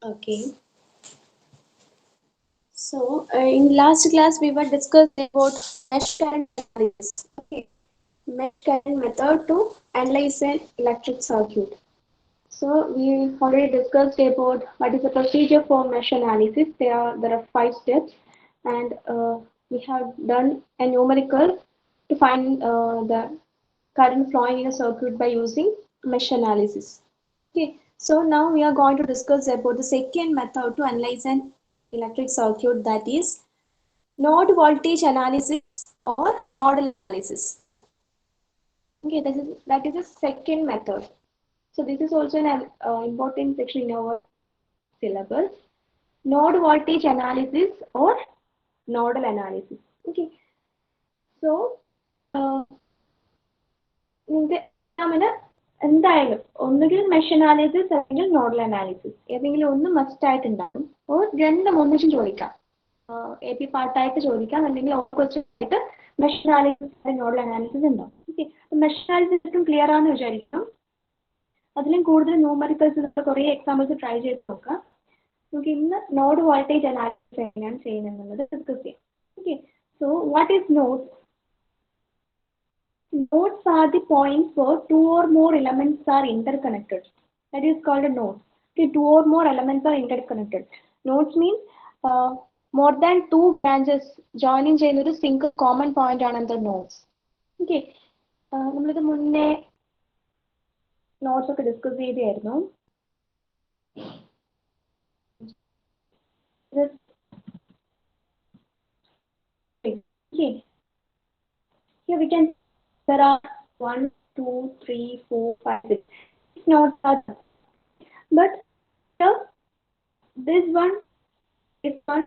Okay. So, in last class, we were discussing about mesh current analysis. Okay. Mesh current method to analyze an electric circuit. So, we already discussed about what is the procedure for mesh analysis. There are 5 steps, and we have done a numerical to find the current flowing in a circuit by using mesh analysis. Okay, so now we are going to discuss about the second method to analyze an electric circuit, that is node voltage analysis or nodal analysis. Okay, that is the second method. So this is also an important section in our syllabus. Node voltage analysis or nodal analysis. Okay, so നിങ്ങൾക്ക് എക്സാമിന് എന്തായാലും ഒന്നുകിൽ mesh analysis അല്ലെങ്കിൽ nodal analysis ഏതെങ്കിലും ഒന്ന് must ആയിട്ടുണ്ടാകും. Or രണ്ടും ഒന്നിച്ചും ചോദിക്കാം. AP പാർട്ടായിട്ട് ചോദിക്കാം, അല്ലെങ്കിൽ opposite mesh analysis nodal analysis ഉണ്ടാവും. ഓക്കെ, മെഷ് അനാലിസിസും ക്ലിയർ ആണെന്ന് വിചാരിക്കാം. അതിലും കൂടുതൽ ന്യൂമറിക്കൽസ് കുറേ എക്സാമ്പിൾസ് ട്രൈ ചെയ്ത് നോക്കാം. നമുക്ക് ഇന്ന് നോഡ് വോൾട്ടേജ് അനാലിസിസ് എങ്ങനെയാണ് ചെയ്യുന്നത് ഡിസ്കസ് ചെയ്യാം. Okay, so what is node? Nodes are the points where two or more elements are interconnected. That is called a node. Okay, two or more elements are interconnected. Nodes means more than two branches joining ചെയ്യുന്ന ഒരു single common point ആണ് എന്താ nodes. Okay, നമ്മളിത് മുന്നേ notes ഒക്കെ discuss ചെയ്തായിരുന്നു. Here we can, there are 1, 2, 3, 4, 5, 6 nodes are there. But here, this one, this one,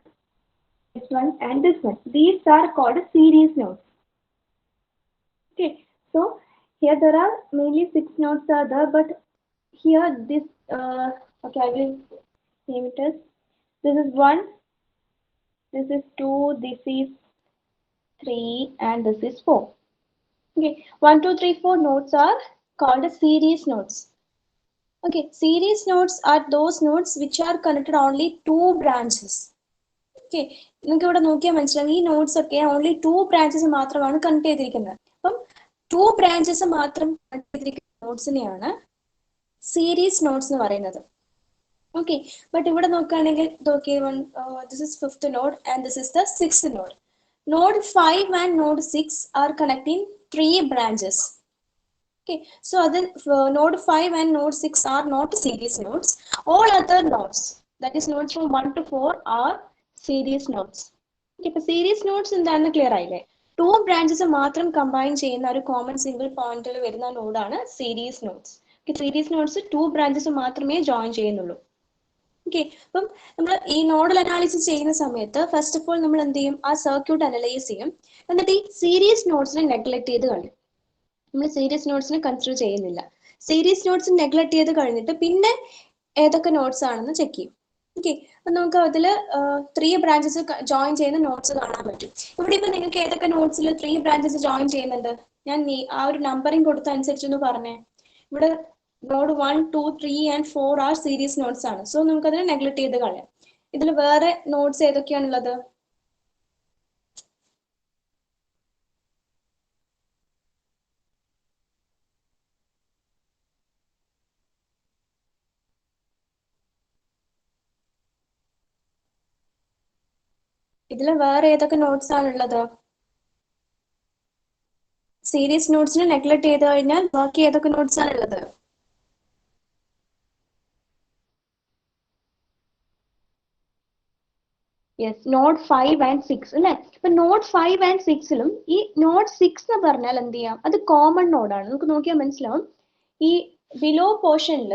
this one, and this one, these are called series nodes. Okay, so here there are mainly 6 nodes are there, but here this okay, I will name it as, this is 1, this is 2, this is 3, and this is 4. Okay, 1, 2, 3, 4 nodes are called series nodes. Okay, series nodes are those nodes which are connected only 2 branches. Okay, നിങ്ങൾക്ക് ഇവിടെ നോക്കിയാൽ മനസ്സിലാവും ഈ notes ഒക്കെ only 2 branches മാത്രമാണ് connect ചെയ്തിരിക്കുന്നത്. അപ്പം 2 branches മാത്രം കണക്ട് ചെയ്തിരിക്കുന്ന നോട്ട്സിനെയാണ് സീരീസ് നോട്ട്സ് എന്ന് പറയുന്നത്. ഓക്കെ, ബട്ട് ഇവിടെ നോക്കുകയാണെങ്കിൽ this is 5th node and this is the 6th node. Node 5 and node 6 are connecting 3 branches. Okay, so node 5 and node 6 are not series nodes. All other nodes, that is nodes from 1 to 4, are series nodes. Okay, so series nodes എന്താണെന്ന് clear ആയില്ലേ? 2 branches മാത്രം combine ചെയ്യുന്ന ഒരു common single പോയിന്റിൽ വരുന്ന നോഡാണ് series nodes. Series nodes 2 branches മാത്രമേ join ചെയ്യുന്നുള്ളൂ. ഓക്കെ, അപ്പം നമ്മൾ ഈ നോഡൽ അനാലിസിസ് ചെയ്യുന്ന സമയത്ത് ഫസ്റ്റ് ഓഫ് ഓൾ നമ്മൾ എന്ത് ചെയ്യും? ആ സർക്യൂട്ട് അനലൈസ് ചെയ്യും. എന്നിട്ട് ഈ സീരീസ് നോഡ്സിനെ നെഗ്ലക്ട് ചെയ്ത് കളയും. നമ്മൾ സീരീസ് നോട്ട്സിനെ കൺസിഡർ ചെയ്യുന്നില്ല. സീരീസ് നോട്ട്സ് നെഗ്ലക്ട് ചെയ്ത് കഴിഞ്ഞിട്ട് പിന്നെ ഏതൊക്കെ നോട്ട്സ് ആണെന്ന് ചെക്ക് ചെയ്യും. ഓക്കെ, അപ്പൊ നമുക്ക് അതിൽ 3 ബ്രാഞ്ചസ് ജോയിൻ ചെയ്യുന്ന നോട്ട്സ് കാണാൻ പറ്റും. ഇവിടെ ഇപ്പൊ നിങ്ങൾക്ക് ഏതൊക്കെ നോട്ട്സിൽ 3 ബ്രാഞ്ചസ് ജോയിൻ ചെയ്യുന്നുണ്ട്? ഞാൻ ആ ഒരു നമ്പറിങ് കൊടുത്ത അനുസരിച്ചൊന്ന് പറഞ്ഞേ. ഇവിടെ node 1, 2, 3 and 4 are series nodes ആണ്. സോ നമുക്ക് അതിനെ നെഗ്ലക്ട് ചെയ്ത് കളയാം. ഇതിൽ വേറെ നോട്ട്സ് ഏതൊക്കെയാണുള്ളത്? ഇതിൽ വേറെ ഏതൊക്കെ നോട്ട്സ് ആണുള്ളത്? സീരീസ് നോട്ട്സിനെ നെഗ്ലക്ട് ചെയ്ത് കഴിഞ്ഞാൽ ബാക്കി ഏതൊക്കെ നോട്ട്സ് ആണുള്ളത്? യെസ്, നോഡ് 5 and 6 അല്ലെ? ഇപ്പൊ നോഡ് 5 and 6ലും ഈ നോഡ് 6 എന്ന് പറഞ്ഞാൽ എന്ത് ചെയ്യാം? അത് കോമൺ നോഡാണ്. നമുക്ക് നോക്കിയാൽ മനസ്സിലാവും ഈ ബിലോ പോർഷനിൽ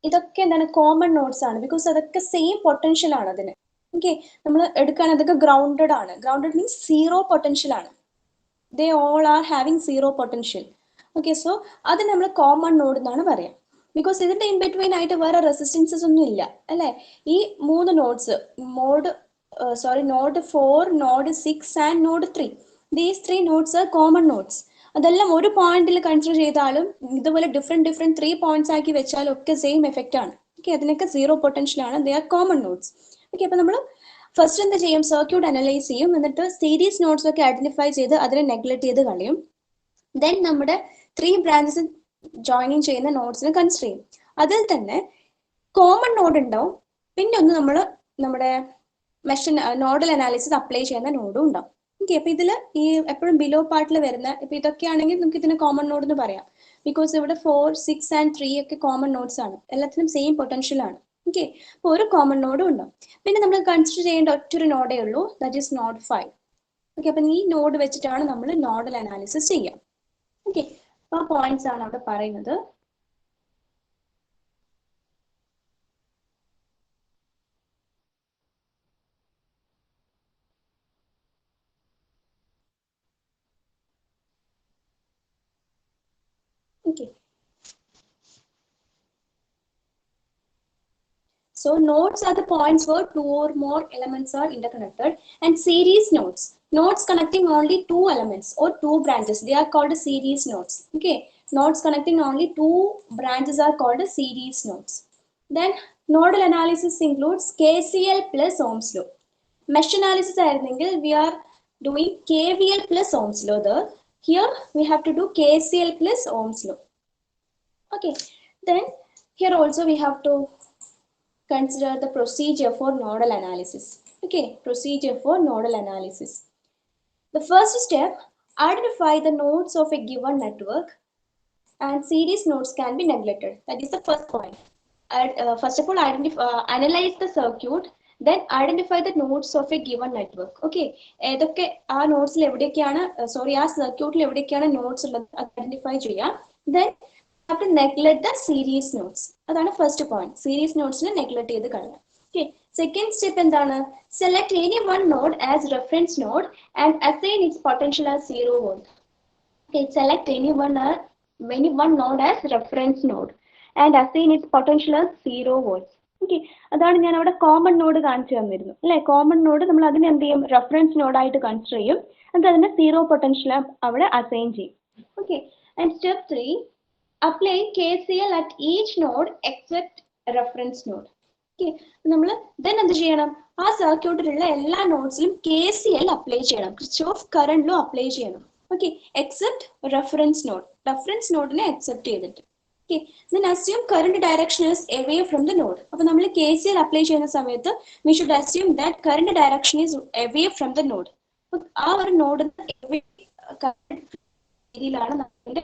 ഇതൊക്കെ എന്താണ്? കോമൺ നോഡ്സ് ആണ്. ബിക്കോസ് അതൊക്കെ സെയിം പൊട്ടൻഷ്യൽ ആണ് അതിന്. ഓക്കെ, നമ്മൾ എടുക്കുകയാണെങ്കിൽ അതൊക്കെ ഗ്രൗണ്ടഡ് ആണ്. ഗ്രൗണ്ടഡ് മീൻസ് സീറോ പൊട്ടൻഷ്യൽ ആണ്. they all are having zero potential. Okay, so അത് നമ്മൾ കോമൺ നോഡ് എന്നാണ് പറയാം. ബിക്കോസ് ഇതിന്റെ ഇൻ ബിറ്റ്വീൻ ആയിട്ട് വേറെ റെസിസ്റ്റൻസസ് ഒന്നും ഇല്ല അല്ലെ? ഈ 3 nodes node 4, node 6 and node 3, these 3 nodes are common nodes. അതെല്ലാം ഒരു പോയിന്റിൽ കൺസിഡർ ചെയ്താലും ഇതുപോലെ ഡിഫറെന്റ് 3 പോയിന്റ്സ് ആക്കി വെച്ചാലും ഒക്കെ സെയിം എഫക്റ്റ് ആണ്. Okay, അതിനൊക്കെ സീറോ പൊട്ടൻഷ്യൽ ആണ്. They are common nodes. Okay, അപ്പൊ നമ്മൾ ഫസ്റ്റ് എന്ത് ചെയ്യും, സർക്യൂട്ട് അനലൈസ് ചെയ്യും, എന്നിട്ട് സീരീസ് നോഡ്സ് ഒക്കെ ഐഡന്റിഫൈ ചെയ്ത് അതിനെ നെഗ്ലക്ട് ചെയ്ത് കളയും. ദെൻ നമ്മുടെ 3 ബ്രാഞ്ചസ് ജോയിനിങ് ചെയ്യുന്ന നോഡ്സിനെ കൺസിഡർ ചെയ്യും. അതിൽ തന്നെ കോമൺ നോഡ് ഉണ്ടാവും, പിന്നെ ഒന്ന് നമ്മൾ നമ്മുടെ മെഷീൻ നോഡൽ അനാലിസിസ് അപ്ലൈ ചെയ്യുന്ന നോഡും ഉണ്ടാവും. ഓക്കെ, അപ്പൊ ഇതിൽ ഈ എപ്പോഴും ബിലോ പാർട്ടിൽ വരുന്ന ഇപ്പൊ ഇതൊക്കെയാണെങ്കിൽ നമുക്ക് ഇതിന് കോമൺ നോഡ് എന്ന് പറയാം. ബിക്കോസ് ഇവിടെ 4, 6 ആൻഡ് 3 ഒക്കെ കോമൺ നോഡ്സ് ആണ്, എല്ലാത്തിനും സെയിം പൊട്ടൻഷ്യൽ ആണ്. ഓക്കെ, അപ്പോൾ ഒരു കോമൺ നോഡും ഉണ്ടാവും. പിന്നെ നമ്മൾ കൺസിഡർ ചെയ്യേണ്ട ഒറ്റൊരു നോഡേ ഉള്ളൂ, ദാറ്റ് ഈസ് നോഡ് 5. ഓക്കെ, അപ്പം ഈ നോഡ് വെച്ചിട്ടാണ് നമ്മൾ നോഡൽ അനാലിസിസ് ചെയ്യുക. ഓക്കെ, അപ്പോൾ ആ പോയിന്റ്സ് ആണ് അവിടെ പറയുന്നത്. Okay. So nodes are the points where 2 or more elements are interconnected, and series nodes connecting only 2 elements or 2 branches, they are called series nodes. Okay, nodes connecting only 2 branches are called series nodes. Then nodal analysis includes KCL plus Ohm's law. Mesh analysis ആയിരുന്നെങ്കിൽ we are doing KVL plus Ohm's law. Here we have to do KCL plus Ohm's law. Okay, then here also we have to consider the procedure for nodal analysis. Okay, procedure for nodal analysis. The first step, identify the nodes of a given network, and series nodes can be neglected. That is the first point. First of all, analyze the circuit, then identify the nodes of a given network. Okay, ഏതൊക്കെ ആ നോഡ്സിൽ എവിടെയൊക്കെയാണ് ആ സർക്യൂട്ടിൽ എവിടെയൊക്കെയാണ് nodes ഉള്ളത് identify ചെയ്യാം. Then have to neglect the series nodes. അതാണ് first point, series നോഡ്സിനെ neglect ചെയ്ത് കളയാം. ഓക്കെ, സെക്കൻഡ് സ്റ്റെപ്പ് എന്താണ്, select any one node as reference node and assign it's potential as 0 volt. Okay, select any one node as reference node and assign its potential as 0 volts. Okay, അതാണ് ഞാൻ അവിടെ common node കാണിച്ചു തന്നിരുന്നു അല്ലെ. Common node നമ്മൾ അതിനെ എന്ത് ചെയ്യും, റെഫറൻസ് നോഡായിട്ട് കൺസിഡർ ചെയ്യും, എന്നിട്ട് അതിന്റെ 0 പൊട്ടൻഷ്യൽ അവിടെ അസൈൻ ചെയ്യും. Okay, and step 3, apply KCL at each node except reference node. Okay, നമ്മൾ then എന്ത് ചെയ്യണം, ആ സർക്യൂട്ടിലുള്ള എല്ലാ നോഡ്സിലും KCL അപ്ലൈ ചെയ്യണം, കിർച്ചോഫ് കറന്റ് ലോ അപ്ലൈ ചെയ്യണം. ഓക്കെ, എക്സെപ്റ്റ് റെഫറൻസ് നോഡിനെ എക്സെപ്റ്റ് ചെയ്തിട്ട്. Okay, then assume current direction is away from the node. അപ്പോൾ നമ്മൾ KCL അപ്ലൈ ചെയ്യുന്ന സമയത്ത് we should assume that current direction is away from the node. ആ ഒരു നോഡിന് രീതിയിലാണ് നമ്മുടെ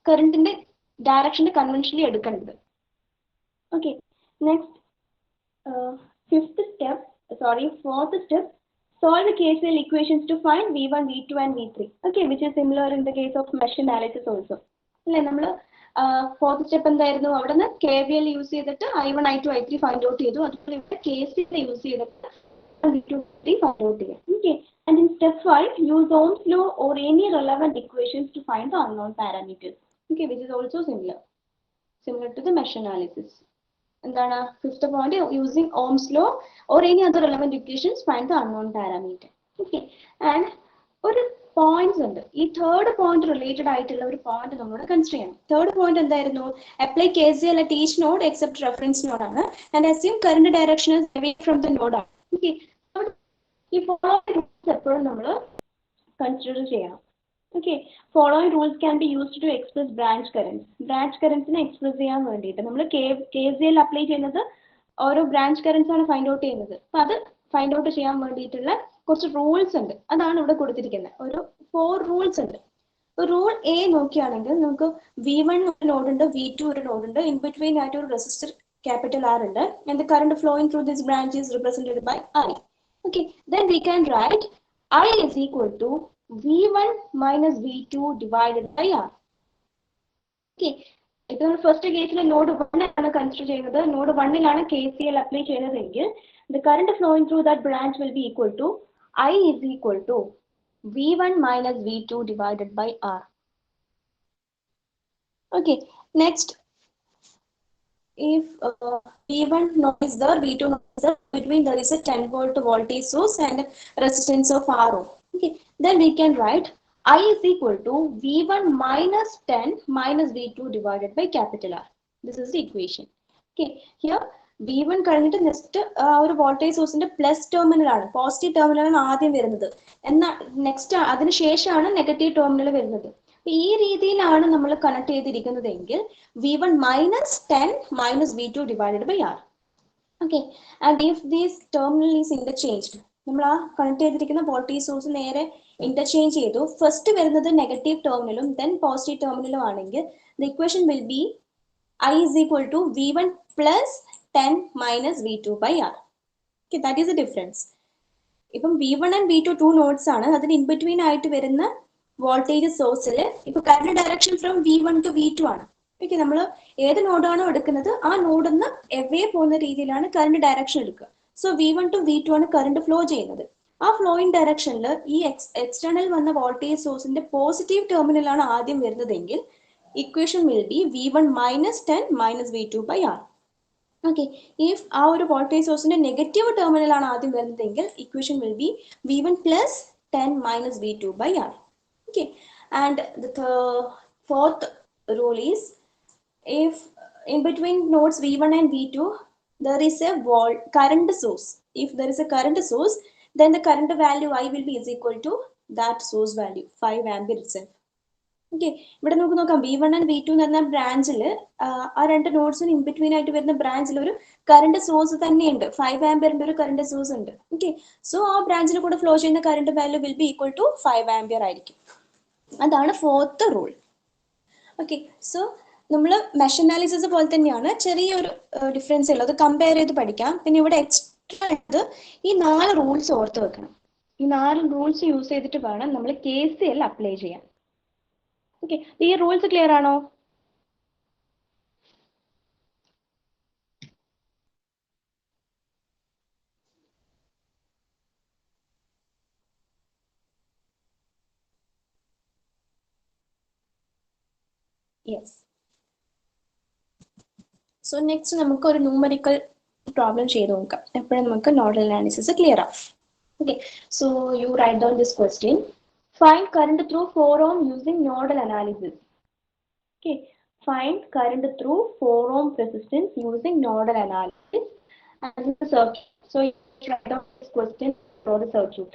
കറന്റിന്റെ ഡയറക്ഷന്റെ കൺവെൻഷനലി എടുക്കേണ്ടത്. Okay, next fourth step, solve the KCL equations to find V1, V2 and V3. Okay, which is similar in the case of mesh analysis also. അല്ലേ, നമ്മൾ fourth step എന്തായിരുന്നു, അവിടെ നിന്ന് KVL യൂസ് ചെയ്തിട്ട് I1, I2, I3 find out ചെയ്തു. അതുപോലെ ഇവിടെ KCL use ചെയ്തിട്ട് V2, V3 ഫൈൻഡ് ഔട്ട് ചെയ്യാം. Okay, and in step 5, use Ohm's law or any relevant equations to find the unknown parameters. Okay, which is also similar to the mesh analysis. എന്താണ് fifth point, using Ohm's law or any other relevant equations find the unknown parameter. Okay, and ഒരു points ഉണ്ട്, ഈ third point related ആയിട്ടുള്ള ഒരു point നമ്മളോട് consider ചെയ്യണം. Third point എന്തായിരുന്നു, apply KCL at each node except reference node ആണ്, and assume current direction is away from the node ആണ്. ഓക്കെ, ഈ ഫോളോയിങ് റൂൾസ് എപ്പോഴും നമ്മൾ കൺസിഡർ ചെയ്യണം. Okay, following rules can be used to express branch currents. Branch currents ne express ചെയ്യാൻ വേണ്ടിയിട്ട് നമ്മൾ KCL apply ചെയ്യുന്നത് ഓരോ ബ്രാഞ്ച് കറന്റ്സ് ആണ് ഫൈൻഡ് ഔട്ട് ചെയ്യുന്നത്. അപ്പോൾ അത് ഫൈൻഡ് ഔട്ട് ചെയ്യാൻ വേണ്ടിയിട്ടുള്ള കുറച്ച് റൂൾസ് ഉണ്ട്, അതാണ് ഇവിടെ കൊടുത്തിരിക്കുന്നത്. ഒരു 4 റൂൾസ് ഉണ്ട്. റൂൾ എ നോക്കിയാണെങ്കിൽ നമുക്ക് V1 ഒരു നോഡ് ഉണ്ട്, V2 ഒരു നോഡ് ഉണ്ട്, ഇൻ ബിറ്റ്വീൻ ആയിട്ട് ഒരു റെസിസ്റ്റർ ക്യാപിറ്റൽ R ഉണ്ട്, and the current flowing through this branch is represented by I. Okay, then we can write I is equal to V1 minus V2 divided by R. Okay, ഇപ്പോൾ first കേസിൽ node 1 ആണ് consider ചെയ്യുന്നത്. Node 1ലാണ് KCL apply ചെയ്യുന്നതെങ്കിൽ the current flowing through that branch will be equal to I is equal to V1 minus V2 divided by R. Okay, next, if V1 node is there, V2 node is there, between there is a 10 volt voltage source and resistance of RO. Okay, then we can write I is equal to V1 minus 10 minus V2 divided by capital R. This is the equation. Okay, here V1 കഴിഞ്ഞിട്ട് next ഒരു voltage സോഴ്സിന്റെ plus ടെർമിനലാണ്, positive ടെർമിനലാണ് ആദ്യം വരുന്നത്. എന്നാൽ next അതിനുശേഷമാണ് negative terminal വരുന്നത്. ഈ രീതിയിലാണ് നമ്മൾ connect ചെയ്തിരിക്കുന്നതെങ്കിൽ V1 minus 10 minus V2 divided by R. Okay, and if this terminal is interchanged, നമ്മൾ ആ കണക്ട് ചെയ്തിരിക്കുന്ന വോൾട്ടേജ് സോഴ്സ് നേരെ ഇന്റർചേഞ്ച് ചെയ്തു, ഫസ്റ്റ് വരുന്നത് നെഗറ്റീവ് ടെർമിനലും ദെൻ പോസിറ്റീവ് ടെർമിനലും ആണെങ്കിൽ the equation will be I is equal to V1 plus 10 minus V2 by R. Okay, that is the difference. ഇപ്പം V1 and V2 two nodes ആണ്. അതിന് in between ആയിട്ട് വരുന്ന വോൾട്ടേജ് സോഴ്സിൽ ഇപ്പൊ current direction from V1 to V2 ആണ്. Okay, നമ്മൾ ഏത് നോഡാണോ എടുക്കുന്നത് ആ നോഡിൽ നിന്ന് എവേ പോകുന്ന രീതിയിലാണ് കറന്റ് ഡയറക്ഷൻ എടുക്കുക. സോ V1 to V2 ആണ് കറന്റ് ഫ്ലോ ചെയ്യുന്നത്. ആ ഫ്ലോയിങ് ഡയറക്ഷനിൽ ഈ എക്സ്റ്റേണൽ വന്ന വോൾട്ടേജ് സോഴ്സിന്റെ പോസിറ്റീവ് ടെർമിനലാണ് ആദ്യം വരുന്നതെങ്കിൽ equation will be V1 minus 10 minus V2 by R. Okay, if ആ ഒരു വോൾട്ടേജ് സോഴ്സിന്റെ നെഗറ്റീവ് ടെർമിനലാണ് ആദ്യം വരുന്നതെങ്കിൽ equation will be V1 plus 10 minus V2 by R. Okay, and the fourth rule is, if in between nodes V1 and V2 there is a current source, if there is a current source, then the current value I will be is equal to that source value 5 ampere itself. Okay, ഇവിടെ നമുക്ക് നോക്കാം V1 and V2 എന്ന് പറഞ്ഞ ബ്രാഞ്ചിൽ ആ രണ്ട് നോട്ട്സിന് in between ആയിട്ട് വരുന്ന ബ്രാഞ്ചിൽ ഒരു കറണ്ട് സോഴ്സ് തന്നെയുണ്ട്, 5 ആംപിയറിന്റെ ഒരു കറണ്ട് സോഴ്സ് ഉണ്ട്. ഓക്കെ, സോ ആ ബ്രാഞ്ചിൽ കൂടെ ഫ്ലോ ചെയ്യുന്ന current value will be equal to 5 ampere ആയിരിക്കും. അതാണ് ഫോർത്ത് റൂൾ. ഓക്കെ, സോ നമ്മൾ മെഷ് അനാലിസിസ് പോലെ തന്നെയാണ്, ചെറിയൊരു ഡിഫറൻസ് ഉള്ളത്, കമ്പയർ ചെയ്ത് പഠിക്കാം. പിന്നെ ഇവിടെ എക്സ്ട്രാ ഈ 4 റൂൾസ് ഓർത്ത് വെക്കണം. ഈ 4 റൂൾസ് യൂസ് ചെയ്തിട്ട് വേണം നമ്മൾ KCL അപ്ലൈ ചെയ്യാൻ. ഓക്കെ, ഈ റൂൾസ് ക്ലിയർ ആണോ? യെസ്. സോ നെക്സ്റ്റ് നമുക്ക് ഒരു ന്യൂമറിക്കൽ പ്രോബ്ലം ചെയ്ത് നോക്കാം. എപ്പോഴും നമുക്ക് നോഡൽ അനാലിസിസ് ക്ലിയർ ആവും. Okay, so you write down this question. Find current through 4 ohm using nodal analysis. Okay, find current through 4 ohm resistance using nodal analysis and the circuit. So you write down this question for the circuit.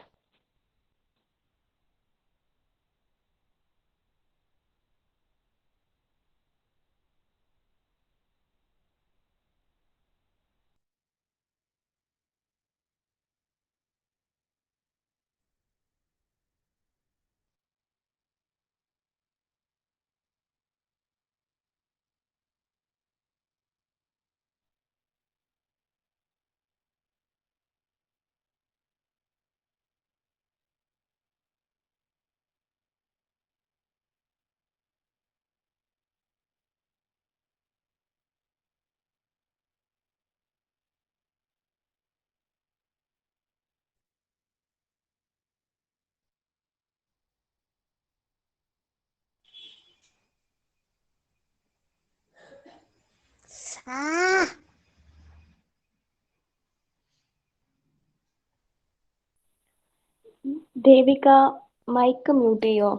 Devika mike mute ചെയ്യോ?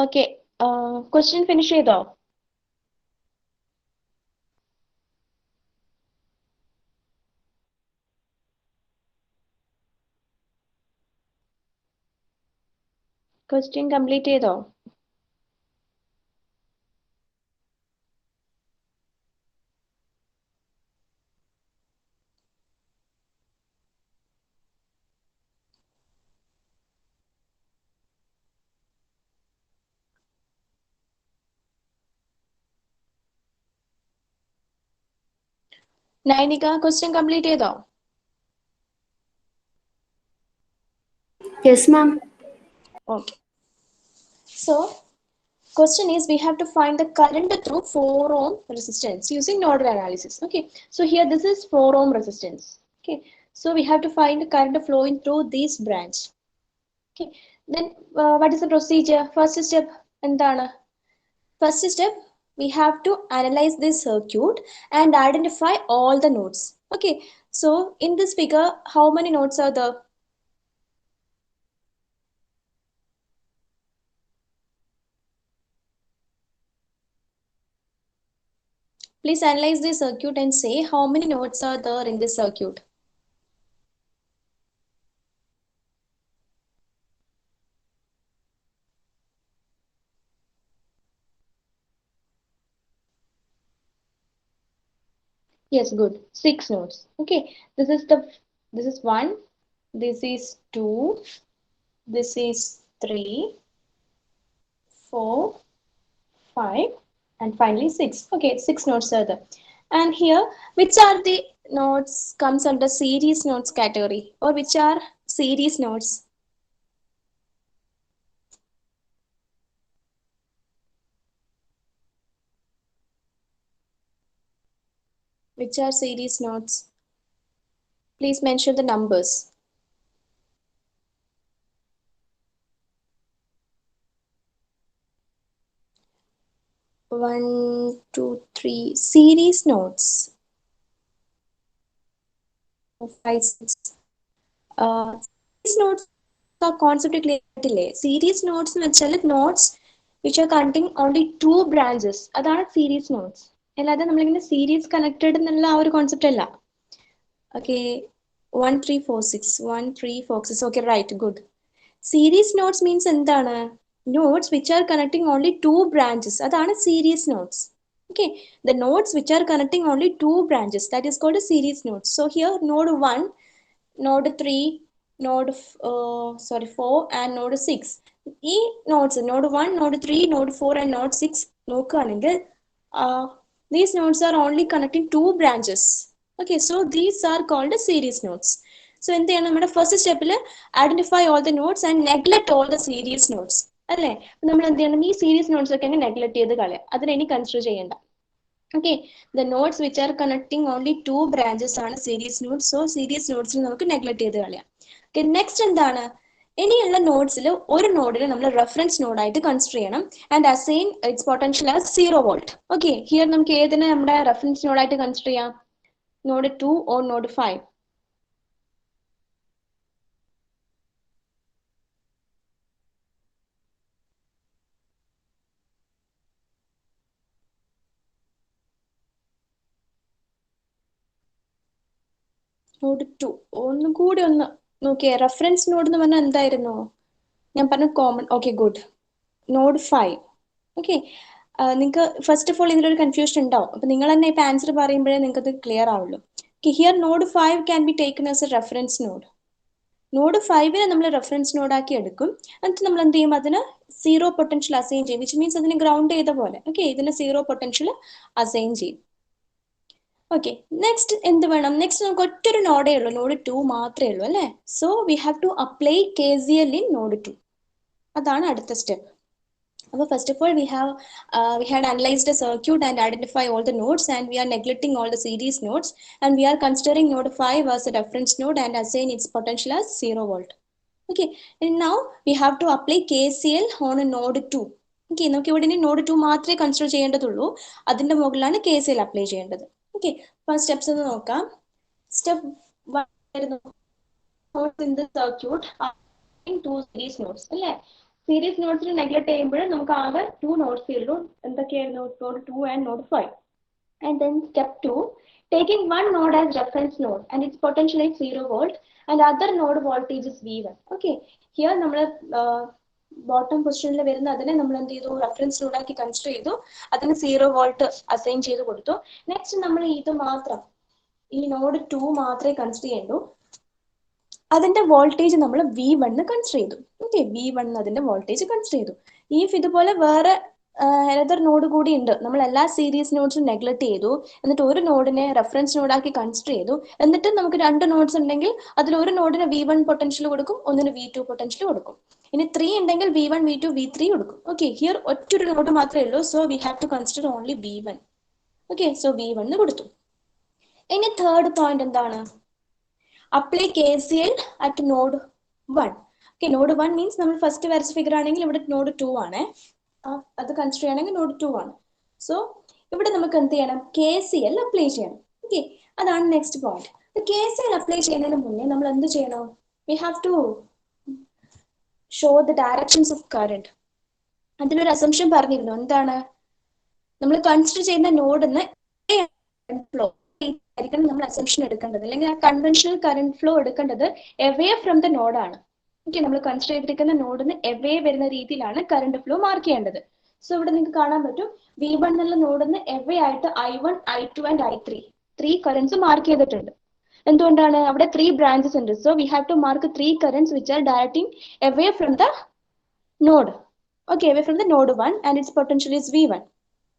Okay, question finish ചെയ്തോ? Question complete ചെയ്തോ? Nainika question complete ചെയ്തോ? Yes, ma'am. Okay. So, question is, we have to find the current through 4 ohm resistance using nodal analysis. Okay, so here this is 4 ohm resistance. Okay, so we have to find the current flowing through this branch. Okay, then what is the procedure? First step, endana? First step, we have to analyze this circuit and identify all the nodes. Okay, so in this figure, how many nodes are there? Please analyze the circuit and say how many nodes are there in this circuit. Yes, good. 6 nodes. Okay, this is 1, this is 2, this is 3, 4, 5, and finally 6. Okay, 6 nodes are there. And here, which are the nodes comes under series nodes category, or which are series nodes? Which are series nodes? Please mention the numbers. 1, 2, 3 series nodes. 5, 6. Series nodes are concept clear ആയിട്ടില്ലേ? Series nodes എന്ന് വെച്ചാൽ nodes which are containing only two branches. അതാണ് series nodes. അല്ലാതെ നമ്മളിങ്ങനെ series connected എന്നുള്ള ആ ഒരു concept അല്ല. Okay, 1, 3, 4, 6. 1, 3, 4, 6. Okay, right, good. Series nodes means എന്താണ്? Nodes which are connecting only two branches. അതാണ് series nodes. Okay, the nodes which are connecting only two branches, that is called a series node. So here node 1, node 3, node 4 and node 6. ഈ nodes node 1, node 3, node 4 and node 6 നോക്കുകയാണെങ്കിൽ these nodes are only connecting two branches. Okay, so these are called series nodes. So എന്ത് ചെയ്യണം? നമ്മുടെ first സ്റ്റെപ്പിൽ identify all the notes and neglect all the series notes അല്ലേ? നമ്മൾ എന്ത് ചെയ്യണം? ഈ സീരീസ് നോട്ട്സ് ഒക്കെ നെഗ്ലക്ട് ചെയ്ത് കളയാം, അതിനെ ഇനി കൺസിഡർ ചെയ്യേണ്ട. Okay, the nodes which are connecting only two branches are series nodes. So series nodes നമുക്ക് നെഗ്ലക്ട് ചെയ്ത് കളയാം. Okay, നെക്സ്റ്റ് എന്താണ്? ഇനിയുള്ള നോഡ്സിൽ ഒരു നോഡിനെ നമ്മൾ റെഫറൻസ് നോഡായിട്ട് കൺസിഡർ ചെയ്യണം and assign it's potential as 0 volt. Okay, here നമുക്ക് ഏതിനെ നമ്മുടെ റെഫറൻസ് നോഡായിട്ട് കൺസിഡർ ചെയ്യാം? Node 2 or node 5? നോഡ് 2. ഒന്നും കൂടി ഒന്ന് നോക്കിയേ. റെഫറൻസ് നോഡ് എന്ന് പറഞ്ഞാൽ എന്തായിരുന്നു? ഞാൻ പറഞ്ഞ common. Okay, good. Node 5. Okay, നിങ്ങൾക്ക് ഫസ്റ്റ് ഓഫ് ഓൾ ഇതിലൊരു കൺഫ്യൂഷൻ ഉണ്ടാവും. അപ്പൊ നിങ്ങൾ തന്നെ ഇപ്പൊ ആൻസർ പറയുമ്പോഴേ നിങ്ങൾക്ക് അത് ക്ലിയർ ആവുള്ളൂ. Here node 5 can be taken as a reference node. Node 5നെ നമ്മൾ റെഫറൻസ് നോഡാക്കി എടുക്കും. എന്നിട്ട് നമ്മൾ എന്ത് ചെയ്യും? അതിന് സീറോ പൊട്ടൻഷ്യൽ അസൈൻ ചെയ്യും, വിച്ച് മീൻസ് അതിന് ഗ്രൗണ്ട് ചെയ്ത പോലെ. ഓക്കെ, ഇതിന് സീറോ പൊട്ടൻഷ്യൽ അസൈൻ ചെയ്യും. ഓക്കെ, നെക്സ്റ്റ് എന്ത് വേണം? നെക്സ്റ്റ് നമുക്ക് ഒറ്റൊരു നോഡേ ഉള്ളൂ, നോഡ് 2 മാത്രമേ ഉള്ളൂ അല്ലേ? So we have to apply KCL in node 2. അതാണ് അടുത്ത സ്റ്റെപ്പ്. അപ്പോൾ first of all we had analyzed the circuit and identify all the nodes, and we are neglecting all the series nodes, and we are considering node 5 as a reference node and assign its potential as 0 volt. Okay, and now we have to apply KCL on a node 2. Okay, നമുക്ക് ഇവിടെ ഇനി node 2 മാത്രമേ consider ചെയ്യേണ്ടതുള്ളൂ, അതിന്റെ മുകളിലാണ് KCL apply ചെയ്യേണ്ടത്. Okay, first steps ഒന്ന് നോക്കാം. Step 1 ആയിരുന്നു nodes in the circuit are two series nodes അല്ലേ? സീരീസ് നോട്ട്സിൽ നെഗ്ലക്ട് ചെയ്യുമ്പോൾ നമുക്ക് ആകെ 2 നോട്ട്സ് ഉള്ളൂ. എന്തൊക്കെയായിരുന്നു? Node 2 and node 5. And then step 2, taking one node as reference node and its potential is 0 volt and other node voltage is V1. Okay, here നമ്മൾ bottom പൊസിഷനിൽ വരുന്ന അതിനെ നമ്മൾ എന്ത് ചെയ്തു? റെഫറൻസ് നോഡാക്കി കൺസിഡർ ചെയ്തു, അതിന് 0 വോൾട്ട് അസൈൻ ചെയ്ത് കൊടുത്തു. നെക്സ്റ്റ് നമ്മൾ ഇത് മാത്രം, ഈ നോഡ് 2 മാത്രമേ കൺസിഡർ ചെയ്യണ്ടൂ. അതിന്റെ വോൾട്ടേജ് നമ്മൾ V1 കൺസിഡർ ചെയ്തു. ഓക്കെ, V1 അതിന്റെ വോൾട്ടേജ് കൺസിഡർ ചെയ്തു. ഇഫ് ഇതുപോലെ വേറെ ഏതൊരു നോഡ് കൂടി ഉണ്ട്, നമ്മൾ എല്ലാ സീരീസ് നോഡ്സും നെഗ്ലക്ട് ചെയ്തു, എന്നിട്ട് ഒരു നോഡിനെ റെഫറൻസ് നോഡാക്കി കൺസിഡർ ചെയ്തു, എന്നിട്ട് നമുക്ക് 2 നോഡ്സ് ഉണ്ടെങ്കിൽ അതിൽ ഒരു നോഡിന് V1 പൊട്ടൻഷ്യൽ കൊടുക്കും, ഒന്നിന് V2 പൊട്ടൻഷ്യൽ കൊടുക്കും. ഇനി 3 ഉണ്ടെങ്കിൽ V1, V2, V3 കൊടുക്കും. ഓക്കെ, ഹിയർ ഒറ്റൊരു നോഡ് മാത്രമേ ഉള്ളൂ, so we have to consider only V1. Okay, so V1 കൊടുത്തു. ഇനി തേർഡ് പോയിന്റ് എന്താണ്? Apply KCL at node 1. Okay, node 1 means നമ്മൾ ഫസ്റ്റ് വരച്ച ഫിഗർ ആണെങ്കിൽ ഇവിടെ നോഡ് 2 ആണ്, അത് കൺസിഡർ ചെയ്യണമെങ്കിൽ നോഡ് 2 ആണ്. സോ ഇവിടെ നമുക്ക് എന്ത് ചെയ്യണം? KCL അപ്ലൈ ചെയ്യണം. ഓക്കെ, അതാണ് നെക്സ്റ്റ് പോയിന്റ്. KCL അപ്ലൈ ചെയ്യുന്നതിന് മുന്നേ നമ്മൾ എന്ത് ചെയ്യണം? We have to show the directions of current. അതിലൊരു അസംഷൻ പറഞ്ഞിരുന്നു. എന്താണ്? നമ്മൾ കൺസിഡർ ചെയ്യുന്ന നോഡിന് ഫ്ലോ ആയിരിക്കണം നമ്മൾ അസംഷൻ എടുക്കേണ്ടത്, അല്ലെങ്കിൽ ആ കൺവെൻഷണൽ കറന്റ് ഫ്ലോ എടുക്കേണ്ടത് എവേ ഫ്രം ദ നോഡാണ്. ഓക്കെ, നമ്മൾ കൺസിഡർ ചെയ്തിരിക്കുന്ന നോഡിന് എവേ വരുന്ന രീതിയിലാണ് കറന്റ് ഫ്ലോ മാർക്ക് ചെയ്യേണ്ടത്. സോ ഇവിടെ നിങ്ങൾക്ക് കാണാൻ പറ്റും V1 എന്നുള്ള നോഡിന് എവേ ആയിട്ട് I1, I2 and I3 currents mark ചെയ്തിട്ടുണ്ട്. എന്തുകൊണ്ടാണ്? അവിടെ 3 ബ്രാഞ്ചസ് ഉണ്ട്. So we have to mark 3 currents which are directing away from the node. Okay, away from the node 1 and its potential is V1.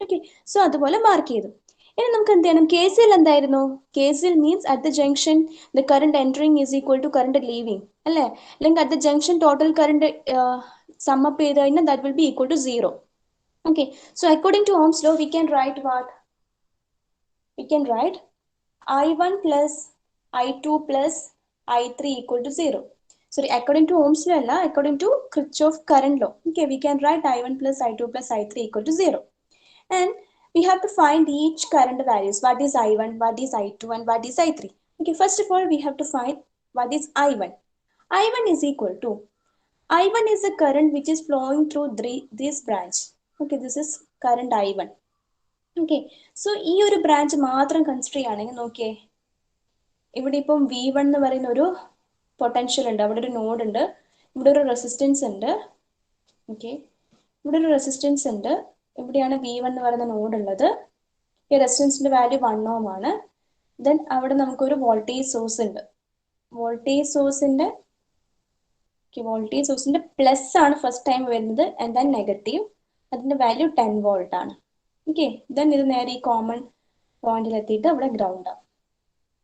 Okay, so അതുപോലെ mark ചെയ്തു. ഇനി നമുക്ക് എന്ത് ചെയ്യണം? KCL എന്തായിരുന്നു? KCL means at the junction the current entering is equal to current leaving അല്ലേ? അല്ലെങ്കിൽ at the junction total current sum up ചെയ്ത് കഴിഞ്ഞാൽ that will be equal to 0. Okay, so according to Ohm's law we can write what? We can write I1 plus I2 plus I3 equal to 0. Sorry, according to Ohm's law, according to Kirchhoff current law. Okay, we can write I1 plus I2 plus I3 equal to 0. And we have to find each current values. What is I1, what is I2, and what is I3? Okay, first of all, we have to find what is I1. I1 is equal to, I1 is the current which is flowing through this branch. Okay, this is current I1. Okay, so ഈ ഒരു branch മാത്രം consider ചെയ്യുകയാണെങ്കിൽ നോക്കിയേ, ഇവിടെ ഇപ്പം V1 എന്ന് പറയുന്ന ഒരു പൊട്ടൻഷ്യൽ ഉണ്ട്, അവിടെ ഒരു നോഡ് ഉണ്ട്, ഇവിടെ ഒരു റെസിസ്റ്റൻസ് ഉണ്ട്. ഓക്കെ, ഇവിടെ ഒരു റെസിസ്റ്റൻസ് ഉണ്ട്, ഇവിടെയാണ് V1 എന്ന് പറയുന്ന നോഡ് ഉള്ളത്. ഈ റെസിസ്റ്റൻസിന്റെ വാല്യൂ 1 ഓം ആണ്. ദെൻ അവിടെ നമുക്കൊരു വോൾട്ടേജ് സോഴ്സ് ഉണ്ട്. വോൾട്ടേജ് സോഴ്സിന്റെ പ്ലസ് ആണ് ഫസ്റ്റ് ടൈം വരുന്നത്, ആൻഡ് ദെൻ നെഗറ്റീവ്, അതിന്റെ വാല്യൂ 10 വോൾട്ട് ആണ്. ഓക്കെ, ദെൻ ഇത് നേരെ ഈ കോമൺ പോയിന്റിൽ എത്തിയിട്ട് അവിടെ ഗ്രൗണ്ട് ആവും.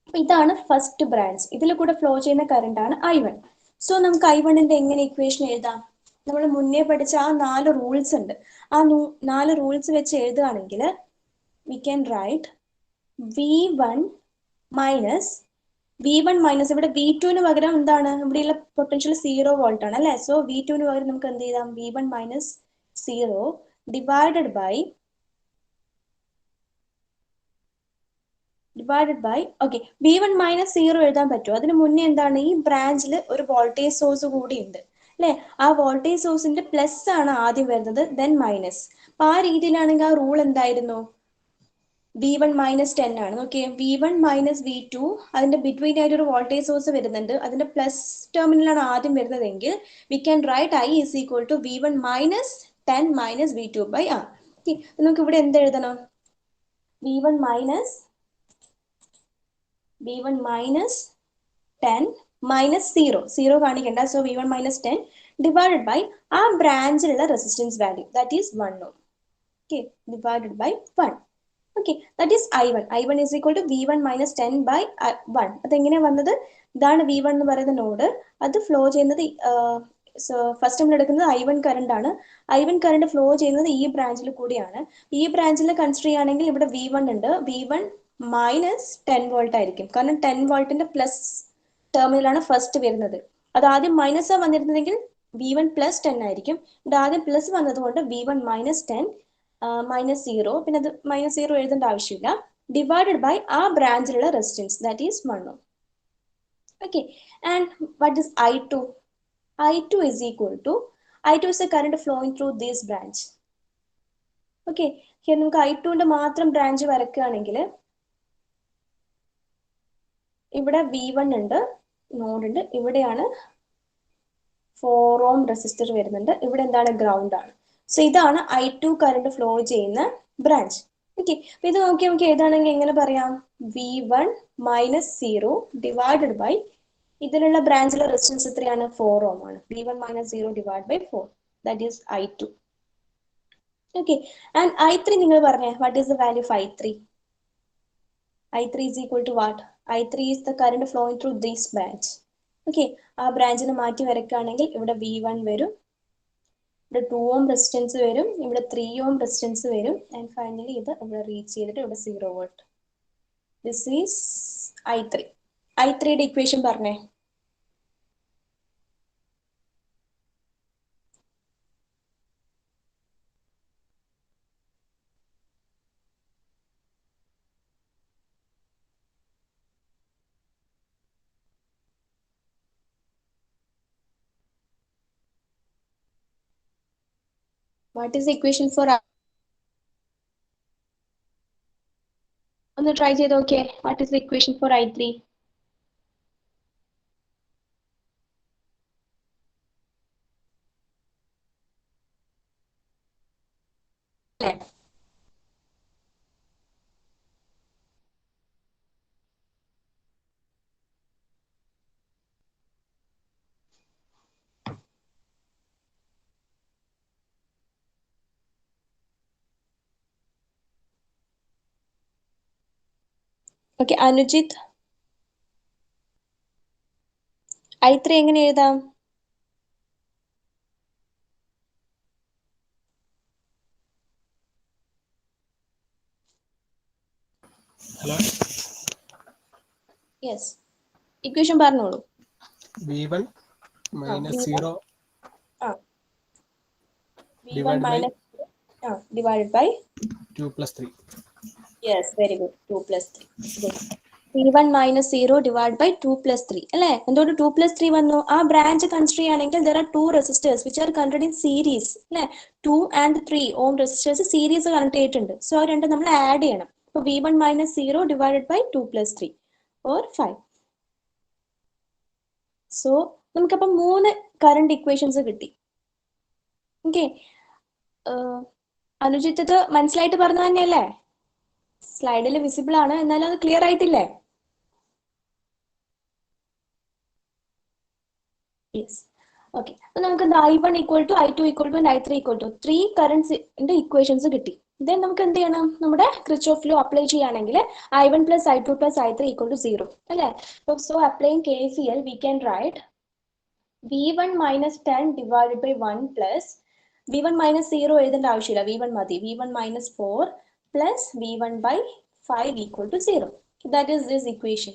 അപ്പൊ ഇതാണ് ഫസ്റ്റ് ബ്രാഞ്ച്. ഇതിൽ കൂടെ ഫ്ലോ ചെയ്യുന്ന കറണ്ട് ആണ് I1. സോ നമുക്ക് I1ന്റെ എങ്ങനെ ഇക്വേഷൻ എഴുതാം? നമ്മൾ മുന്നേ പഠിച്ച ആ 4 റൂൾസ് ഉണ്ട്, ആ 4 റൂൾസ് വെച്ച് എഴുതുകയാണെങ്കിൽ V can right V1 minus ഇവിടെ V2 പകരം എന്താണ്? ഇവിടെയുള്ള പൊട്ടൻഷ്യൽ 0 വോൾട്ട് ആണ് അല്ലെ? സോ V2 പകരം നമുക്ക് എന്ത് ചെയ്താം? V1 minus 0 divided bye okay, V1 minus 0 എഴുതാൻ പറ്റുമോ? അതിന് മുന്നേ എന്താണ്? ഈ ബ്രാഞ്ചിൽ ഒരു വോൾട്ടേജ് സോഴ്സ് കൂടി ഉണ്ട് അല്ലെ? ആ വോൾട്ടേജ് സോഴ്സിന്റെ പ്ലസ് ആണ് ആദ്യം വരുന്നത്, ദെൻ മൈനസ്. അപ്പൊ ആ രീതിയിലാണെങ്കിൽ ആ റൂൾ എന്തായിരുന്നു? V1 മൈനസ് 10 ആണ്. ഓക്കെ, V1 മൈനസ് V2, അതിന്റെ ബിറ്റ്വീൻ ആയിട്ട് ഒരു വോൾട്ടേജ് സോഴ്സ് വരുന്നുണ്ട്, അതിന്റെ പ്ലസ് ടെർമിനലാണ് ആദ്യം വരുന്നതെങ്കിൽ we can write I is equal to V1 minus 10 minus V2 by R. ഓക്കെ, നമുക്ക് ഇവിടെ എന്ത് എഴുതണം? V1 മൈനസ് 10 മൈനസ് 0 കാണിക്കണ്ട. So V1 minus 10 divided by ആ ബ്രാഞ്ചിലുള്ള resistance value, that is 1 ohm. Okay, divided by 1. Okay, that is I1. I1 is equal to V1 minus 10 by 1. അതെങ്ങനെയാ വന്നത്? ഇതാണ് V1 എന്ന് പറയുന്ന നോഡ്, അത് ഫ്ലോ ചെയ്യുന്നത് ഫസ്റ്റ് നമ്മൾ എടുക്കുന്നത് I1 കറണ്ട് ആണ്. I1 കറണ്ട് ഫ്ലോ ചെയ്യുന്നത് ഈ ബ്രാഞ്ചിൽ കൂടിയാണ്. ഈ ബ്രാഞ്ചിൽ കൺസിഡർ ചെയ്യുകയാണെങ്കിൽ ഇവിടെ V1 ഉണ്ട്, V1 മൈനസ് 10 വോൾട്ട് ആയിരിക്കും, കാരണം 10 വോൾട്ടിന്റെ പ്ലസ് ടെർമിനലാണ് ഫസ്റ്റ് വരുന്നത്. അത് ആദ്യം മൈനസ് ആ വന്നിരുന്നതെങ്കിൽ V1 പ്ലസ് 10 ആയിരിക്കും. ഇവിടെ ആദ്യം പ്ലസ് വന്നതുകൊണ്ട് V1 മൈനസ് 10 മൈനസ് 0, പിന്നെ അത് മൈനസ് 0 എഴുതേണ്ട ആവശ്യമില്ല, ഡിവൈഡഡ് ബൈ ആ ബ്രാഞ്ചിലുള്ള resistance, that is 1 ohm. Okay, and what is I2? I2 is equal to, I2 is the current flowing through this branch. Okay, നമുക്ക് I2ന്റെ മാത്രം ബ്രാഞ്ച് വരയ്ക്കുകയാണെങ്കിൽ ഇവിടെ V1 ഉണ്ട്, നോഡ് ഉണ്ട്, ഇവിടെയാണ് 4 ഓം റെസിസ്റ്റർ വരുന്നുണ്ട്, ഇവിടെ എന്താണ്? ഗ്രൗണ്ട് ആണ്. സോ ഇതാണ് I2 കറണ്ട് ഫ്ലോ ചെയ്യുന്ന ബ്രാഞ്ച്. ഓക്കെ, അപ്പൊ ഇത് നോക്കി നമുക്ക് ഏതാണെങ്കിൽ എങ്ങനെ പറയാം? V1 മൈനസ് 0 ഡിവൈഡഡ് ബൈ ഇതിലുള്ള ബ്രാഞ്ചിലെ റെസിസ്റ്റൻസ് എത്രയാണ്? 4 ഓം ആണ്. V1 minus 0 divide by 4, that is I2. Okay, and I3 നിങ്ങൾ പറഞ്ഞേ, what is the value of I3? I3 is equal to what? I3 is the current flowing through this branch. Okay, ആ ബ്രാഞ്ചിനെ മാറ്റി വരയ്ക്കുകയാണെങ്കിൽ ഇവിടെ V1 വരും, ഇവിടെ 2 ഓം resistance വരും, ഇവിടെ 3 ഓം റെസിസ്റ്റൻസ് വരും, ആൻഡ് ഫൈനലി ഇത് ഇവിടെ റീച്ച് ചെയ്തിട്ട് ഇവിടെ 0 വോൾട്ട്. This is I3. I3യുടെ ഇക്വേഷൻ പറഞ്ഞേ. What is the equation for? ഒന്ന് ട്രൈ ചെയ്ത് നോക്കിയേ. What is the equation for I3? Okay, Anujith I3 എങ്ങനെ എഴുതാം? ഹലോ, യെസ്, ഇക്വേഷൻ പറഞ്ഞോളൂ. V1 minus V1 0 V1 minus divided by 2 plus 3. Yes, very good. 2 plus 3. Good. V1 minus 0 divided by 2 plus 3. അല്ലേ? എന്തുകൊണ്ട് 2 plus 3 വന്നു? ആ branch consider ചെയ്യുകയാണെങ്കിൽ there are two resistors which are connected in series. അല്ലേ? 2 and 3 ohm resistors series connect ചെയ്തിട്ടുണ്ട്. So അത് രണ്ടും നമ്മൾ ആഡ് ചെയ്യണം. അപ്പോൾ V1 minus 0 divided by 2 plus 3 or 5. So നമുക്കപ്പം 3 കറണ്ട് ഇക്വേഷൻസ് കിട്ടി. ഓക്കെ, അനുജിത്ത് ഇത് മനസ്സിലായിട്ട് പറഞ്ഞു തന്നെയല്ലേ? സ്ലൈഡിൽ വിസിബിൾ ആണ്, എന്നാലും അത് ക്ലിയർ ആയിട്ടില്ലേ? യെസ്. ഓക്കെ, അപ്പൊ നമുക്ക് I1 equal to I2 equal to and I3 equal to 3 കറണ്ട്സിന്റെ equations കിട്ടി. ദെൻ നമുക്ക് എന്ത് ചെയ്യണം? നമ്മുടെ ക്രിച്ച്ഹോഫ് ലോ അപ്ലൈ ചെയ്യുകയാണെങ്കിൽ I1 plus I2 plus I3 equal to 0 അല്ലേ? So applying KCL we can write V1 minus 10 divided by 1 plus V1 minus 0 എഴുതേണ്ട ആവശ്യമില്ല, V1 മതി. V1 minus 4 plus V1 by 5 equal to 0. That is this equation.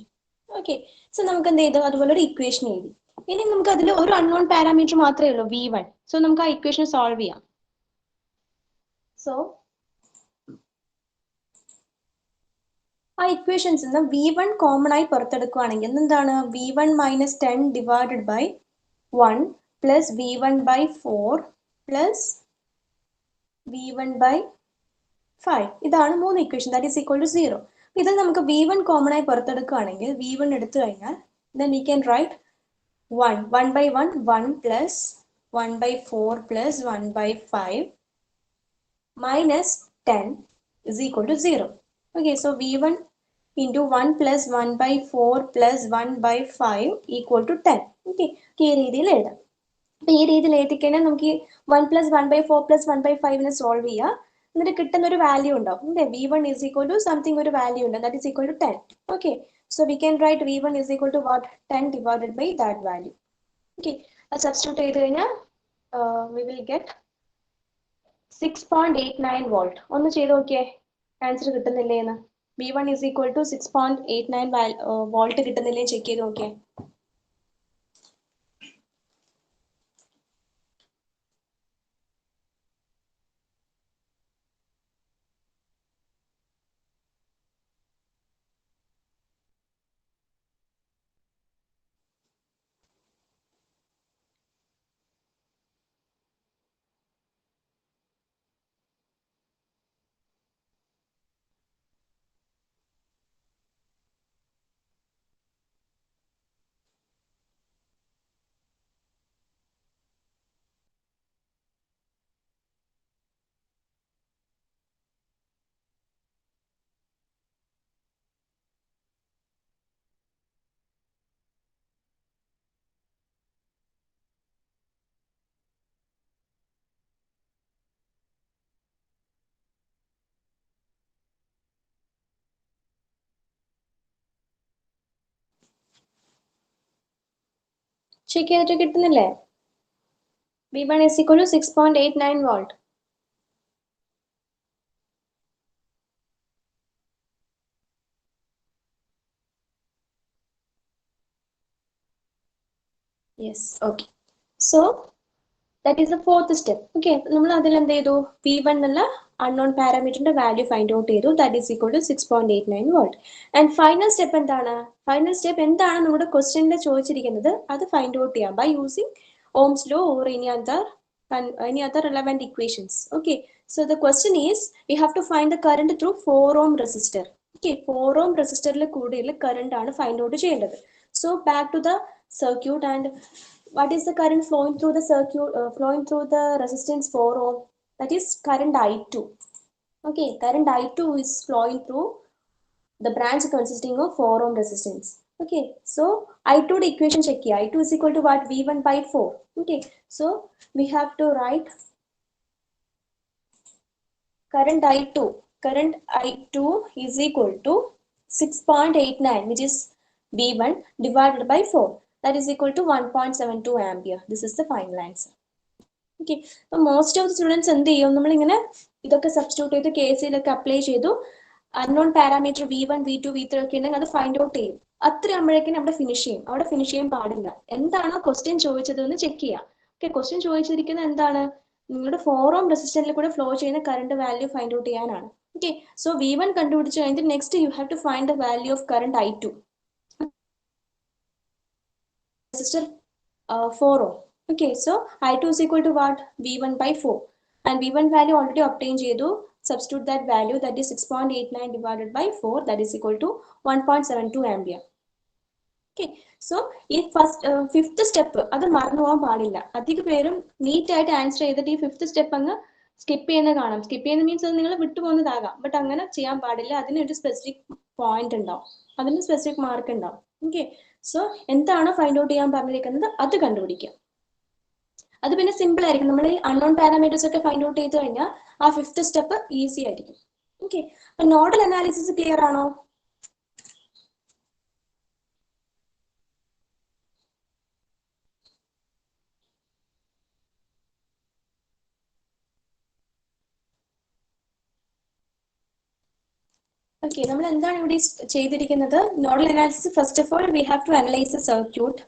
Okay, so നമുക്ക് എന്ത് ചെയ്തു? അതുപോലെ ഒരു equation എഴുതി. ഇനി നമുക്ക് അതിൽ ഒരു അൺനോൺ പാരാമീറ്റർ മാത്രമേ ഉള്ളൂ, V1. സോ നമുക്ക് ആ ഇക്വേഷൻ സോൾവ് ചെയ്യാം. സോ ആ ഇക്വേഷൻസ് V1 കോമൺ ആയി പുറത്തെടുക്കുകയാണെങ്കിൽ എന്താണ്? V1 minus 10 divided by 1 plus V1 by 4 plus V1 by 5. ഇതാണ് 3 equation. That is equal to 0. ഇതിൽ നമുക്ക് V1 കോമൺ ആയി പുറത്തെടുക്കുകയാണെങ്കിൽ V1 എടുത്തു കഴിഞ്ഞാൽ then we can write 1 by 1 1 plus 1 by 4 plus 1 by 5 minus 10 is equal to 0. Okay, so V1 into 1 plus 1 by 4 plus 1 by 5 equal to 10. Okay, ഈ രീതിയിൽ എഴുതാം. അപ്പൊ ഈ രീതിയിൽ എഴുതിക്കഴിഞ്ഞാൽ നമുക്ക് 1 plus 1 by 4 plus 1 by 5 solve ചെയ്യാം. എന്നിട്ട് കിട്ടുന്ന ഒരു വാല്യൂ ഉണ്ടാവും. V1 is equal to something, ഒരു വാല്യൂ ഉണ്ട്, that is equal to 10. Okay, so we can write V1 is equal to what? 10 divided by that value. Okay, അത് substitute ചെയ്ത് കഴിഞ്ഞാൽ we will get 6.89 volt. ഒന്ന് ചെയ്ത് നോക്കിയേ, answer കിട്ടുന്നില്ലേ എന്ന്. V1 is equal to 6.89 volt കിട്ടുന്നില്ലേ check ചെയ്ത് നോക്കിയേ. ചെക്ക് ചെയ്തിട്ട് കിട്ടുന്നില്ലേ? V1 is equal to 6.89 volt. Yes, okay. So that is the fourth step. Okay, നമ്മൾ അതിൽ എന്ത് ചെയ്തു? V1 എന്നുള്ള അൺനോൺ പാരാമീറ്ററിന്റെ വാല്യൂ ഫൈൻഡ് ഔട്ട് ചെയ്തു. That is equal to 6.89 volt. And final step എന്താണ്? Final step എന്താണ് നമ്മുടെ ക്വസ്റ്റ്യനിൽ ചോദിച്ചിരിക്കുന്നത് അത് ഫൈൻഡ് ഔട്ട് ചെയ്യാം by using Ohm's law or any other relevant equations. Okay, so the question is we have to find the current through 4 ohm resistor. Okay 4 ohm റെസിസ്റ്ററിൽ കൂടുതൽ current ആണ് ഫൈൻഡ് ഔട്ട് ചെയ്യേണ്ടത്. So back to the circuit and what is the current flowing through the circuit, flowing through the resistance 4 ohm? That is current I2. Okay, current I2 is flowing through the branch consisting of 4 ohm resistance. Okay, so I2 the equation check here. I2 is equal to what? V1 by 4. Okay, so we have to write current I2 is equal to 6.89, which is V1 divided by 4. That is equal to 1.72 ampere. This is the final answer. Okay, so most of the students എന്ത് ചെയ്യും, നമ്മളിങ്ങനെ ഇതൊക്കെ substitute ചെയ്ത് KCL ഒക്കെ apply ചെയ്തു, unknown parameter V1 V2 V3 ഒക്കെ ഉണ്ടെങ്കിൽ അത് ഫൈൻഡ് ഔട്ട് ചെയ്യും. അത്രയാകുമ്പോഴേക്കും അവിടെ ഫിനിഷ് ചെയ്യും. അവിടെ ഫിനിഷ് ചെയ്യാൻ പാടില്ല. എന്താണോ ക്വസ്റ്റ്യൻ ചോദിച്ചത് എന്ന് ചെക്ക് ചെയ്യാം. ഓക്കെ, ക്വസ്റ്റ്യൻ ചോദിച്ചിരിക്കുന്നത് എന്താണ്, നിങ്ങളുടെ 4 ഓം റെസിസ്റ്ററിൽ കൂടെ ഫ്ലോ ചെയ്യുന്ന കറണ്ട് വാല്യൂ ഫൈൻഡ് ഔട്ട് ചെയ്യാനാണ്. ഓക്കെ, സോ V1 കണ്ടുപിടിച്ചു കഴിഞ്ഞിട്ട് next you have to find the value of current I2 resistor 4 ohm. Okay, so I2 is equal to what? V1 by 4. And V1 value already obtained chedu. Substitute that value, that is 6.89 divided by 4, that is equal to 1.72 ampere. Okay, so in first fifth step അത് മറന്നു പോകാൻ പാടില്ല. അധിക പേരും NEET ആയിട്ട് answer ചെയ്തിട്ട് ഈ fifth step അങ്ങ് സ്കിപ്പ് ചെയ്യുന്ന കാണാം. സ്കിപ്പ് ചെയ്യുന്ന മീൻസ് അത് നിങ്ങൾ വിട്ടുപോകുന്നതാകാം, ബട്ട് അങ്ങനെ ചെയ്യാൻ പാടില്ല. അതിനൊരു സ്പെസിഫിക് പോയിന്റ് ഉണ്ടാവും, അതിന് സ്പെസിഫിക് മാർക്ക് ഉണ്ടാവും. ഓക്കെ, സോ എന്താണോ ഫൈൻഡ് ഔട്ട് ചെയ്യാൻ പറഞ്ഞിരിക്കുന്നത് അത് കണ്ടുപിടിക്കാം. അത് പിന്നെ സിമ്പിൾ ആയിരിക്കും. നമ്മൾ ഈ അൺനോൺ പാരാമീറ്റേഴ്സ് ഒക്കെ ഫൈൻഡ് ഔട്ട് ചെയ്ത് കഴിഞ്ഞാൽ ആ ഫിഫ്ത്ത് സ്റ്റെപ്പ് ഈസി ആയിരിക്കും. ഓക്കെ, അപ്പൊ നോഡൽ അനാലിസിസ് ക്ലിയർ ആണോ? ഓക്കെ, നമ്മൾ എന്താണ് ഇവിടെ ചെയ്തിരിക്കുന്നത്? Nodal analysis, first of all we have to analyse the circuit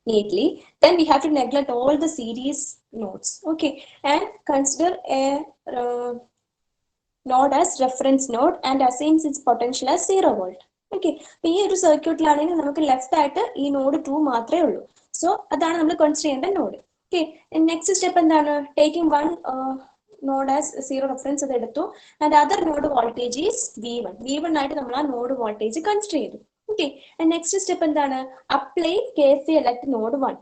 neatly, then we have to neglect all the series nodes, okay, and consider a node as reference node and assigns its potential as 0 volt. Okay, അപ്പോൾ ഈ ഒരു സർക്യൂട്ടിലാണെങ്കിൽ നമുക്ക് left ആയിട്ട് ഈ node 2 മാത്രമേ ഉള്ളൂ. So അതാണ് നമ്മൾ കൺസിഡർ ചെയ്യേണ്ട നോഡ്. ഓക്കെ, നെക്സ്റ്റ് സ്റ്റെപ്പ് എന്താണ്? Taking one node as 0 reference അത് എടുത്തു, and other node voltage is V1 ആയിട്ട് നമ്മൾ ആ നോഡ് വോൾട്ടേജ് കൺസിഡർ ചെയ്തു. ഓക്കെ, നെക്സ്റ്റ് സ്റ്റെപ്പ് എന്താണ്? Apply KCL at node 1.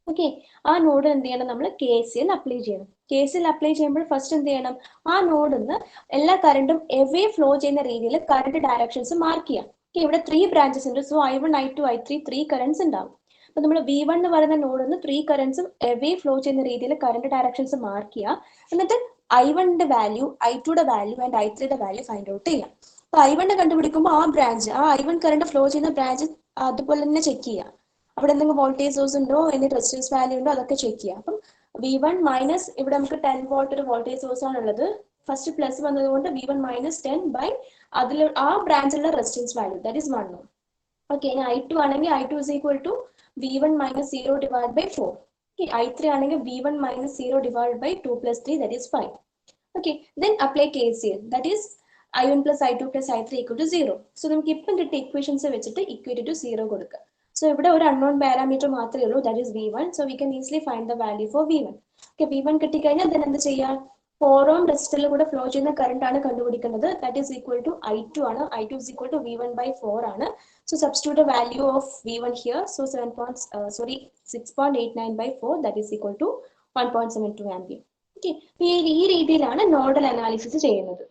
Okay, ആ നോഡ് എന്ത് ചെയ്യണം? നമ്മൾ KCL അപ്ലൈ ചെയ്യണം. KCL അപ്ലൈ ചെയ്യുമ്പോൾ ഫസ്റ്റ് എന്ത് ചെയ്യണം? ആ നോഡിൽ നിന്ന് എല്ലാ കറണ്ടും എവേ ഫ്ലോ ചെയ്യുന്ന രീതിയിൽ കറണ്ട് ഡയറക്ഷൻസ് മാർക്ക് ചെയ്യാം. ഓക്കെ, ഇവിടെ 3 ബ്രാഞ്ചസ് ഉണ്ട്. So I1 I2 I3 3 currents ഉണ്ടാവും. അപ്പൊ നമ്മൾ V1 എന്ന് പറയുന്ന നോഡിൽ നിന്ന് 3 കറണ്ട്സും എവേ ഫ്ലോ ചെയ്യുന്ന രീതിയിൽ കറണ്ട് ഡയറക്ഷൻസ് മാർക്ക് ചെയ്യാം. എന്നിട്ട് I1ന്റെ വാല്യൂ, I2യുടെ വാല്യൂ ആൻഡ് I3യുടെ വാല്യൂ ഫൈൻഡ് ഔട്ട് ചെയ്യാം. അപ്പൊ I1 കണ്ടുപിടിക്കുമ്പോൾ ആ ബ്രാഞ്ച്, ആ I1 കറണ്ട് ഫ്ലോ ചെയ്യുന്ന ബ്രാഞ്ച് അതുപോലെ തന്നെ ചെക്ക് ചെയ്യാം. അവിടെ എന്തെങ്കിലും വോൾട്ടേജ് സോഴ്സ് ഉണ്ടോ, എന്തെങ്കിലും റെസിസ്റ്റൻസ് വാല്യൂ ഉണ്ടോ, അതൊക്കെ ചെക്ക് ചെയ്യാം. അപ്പം V1 മൈനസ്, ഇവിടെ നമുക്ക് 10 വോൾട്ട് ഒരു വോൾട്ടേജ് സോഴ്സ് ആണുള്ളത്. ഫസ്റ്റ് പ്ലസ് വന്നതുകൊണ്ട് V1 മൈനസ് 10 ബൈ അതിൽ ആ ബ്രാഞ്ചിലുള്ള resistance value, that is 1 ohm. Okay, ഇനി I2 ആണെങ്കിൽ I2 is equal to V1 minus 0 divided by 4. Okay, I3 ആണെങ്കിൽ V1 minus 0 divided by 2 plus 3, that is 5. Okay, then apply KCL, that is I1 plus I2 plus I3 equal to 0. So നമുക്ക് ഇപ്പം കിട്ടിയ equations വെച്ചിട്ട് equate to 0 കൊടുക്കുക. So ഇവിടെ ഒരു unknown parameter മാത്രമേ ഉള്ളൂ, that is V1. So we can easily find the value for V1. Okay, V1 കിട്ടിക്കഴിഞ്ഞാൽ then എന്ത് ചെയ്യാം? 4 ഓം റെസിസ്റ്ററിൽ കൂടെ ഫ്ലോ ചെയ്യുന്ന കറണ്ട് ആണ് കണ്ടുപിടിക്കുന്നത്. That is equal to I2 ആണ്. I2 is equal to V1 by 4 ആണ്. So substitute the value of V1 here. So 6.89 by 4, that is equal to 1.72 ampere. Okay, ഈ രീതിയിലാണ് നോഡൽ അനാലിസിസ് ചെയ്യുന്നത്.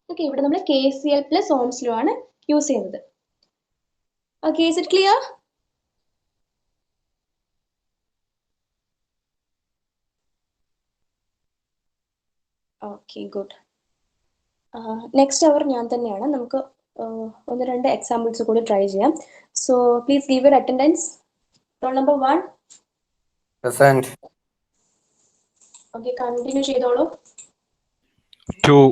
ഓക്കെ, ഇവിടെ നമ്മൾ KCL പ്ലസ് ഓംസ് ലോ ആണ് use ചെയ്യുന്നത്. Okay, is it clear? Okay, good. Next hour ഞാൻ തന്നെയാണ്. നമുക്ക് ഒന്ന് രണ്ട് എക്സാമ്പിൾസ് കൂടി ട്രൈ ചെയ്യാം. So please give your attendance. Roll number 1. Present. Okay, continue ചെയ്തോളൂ. 2.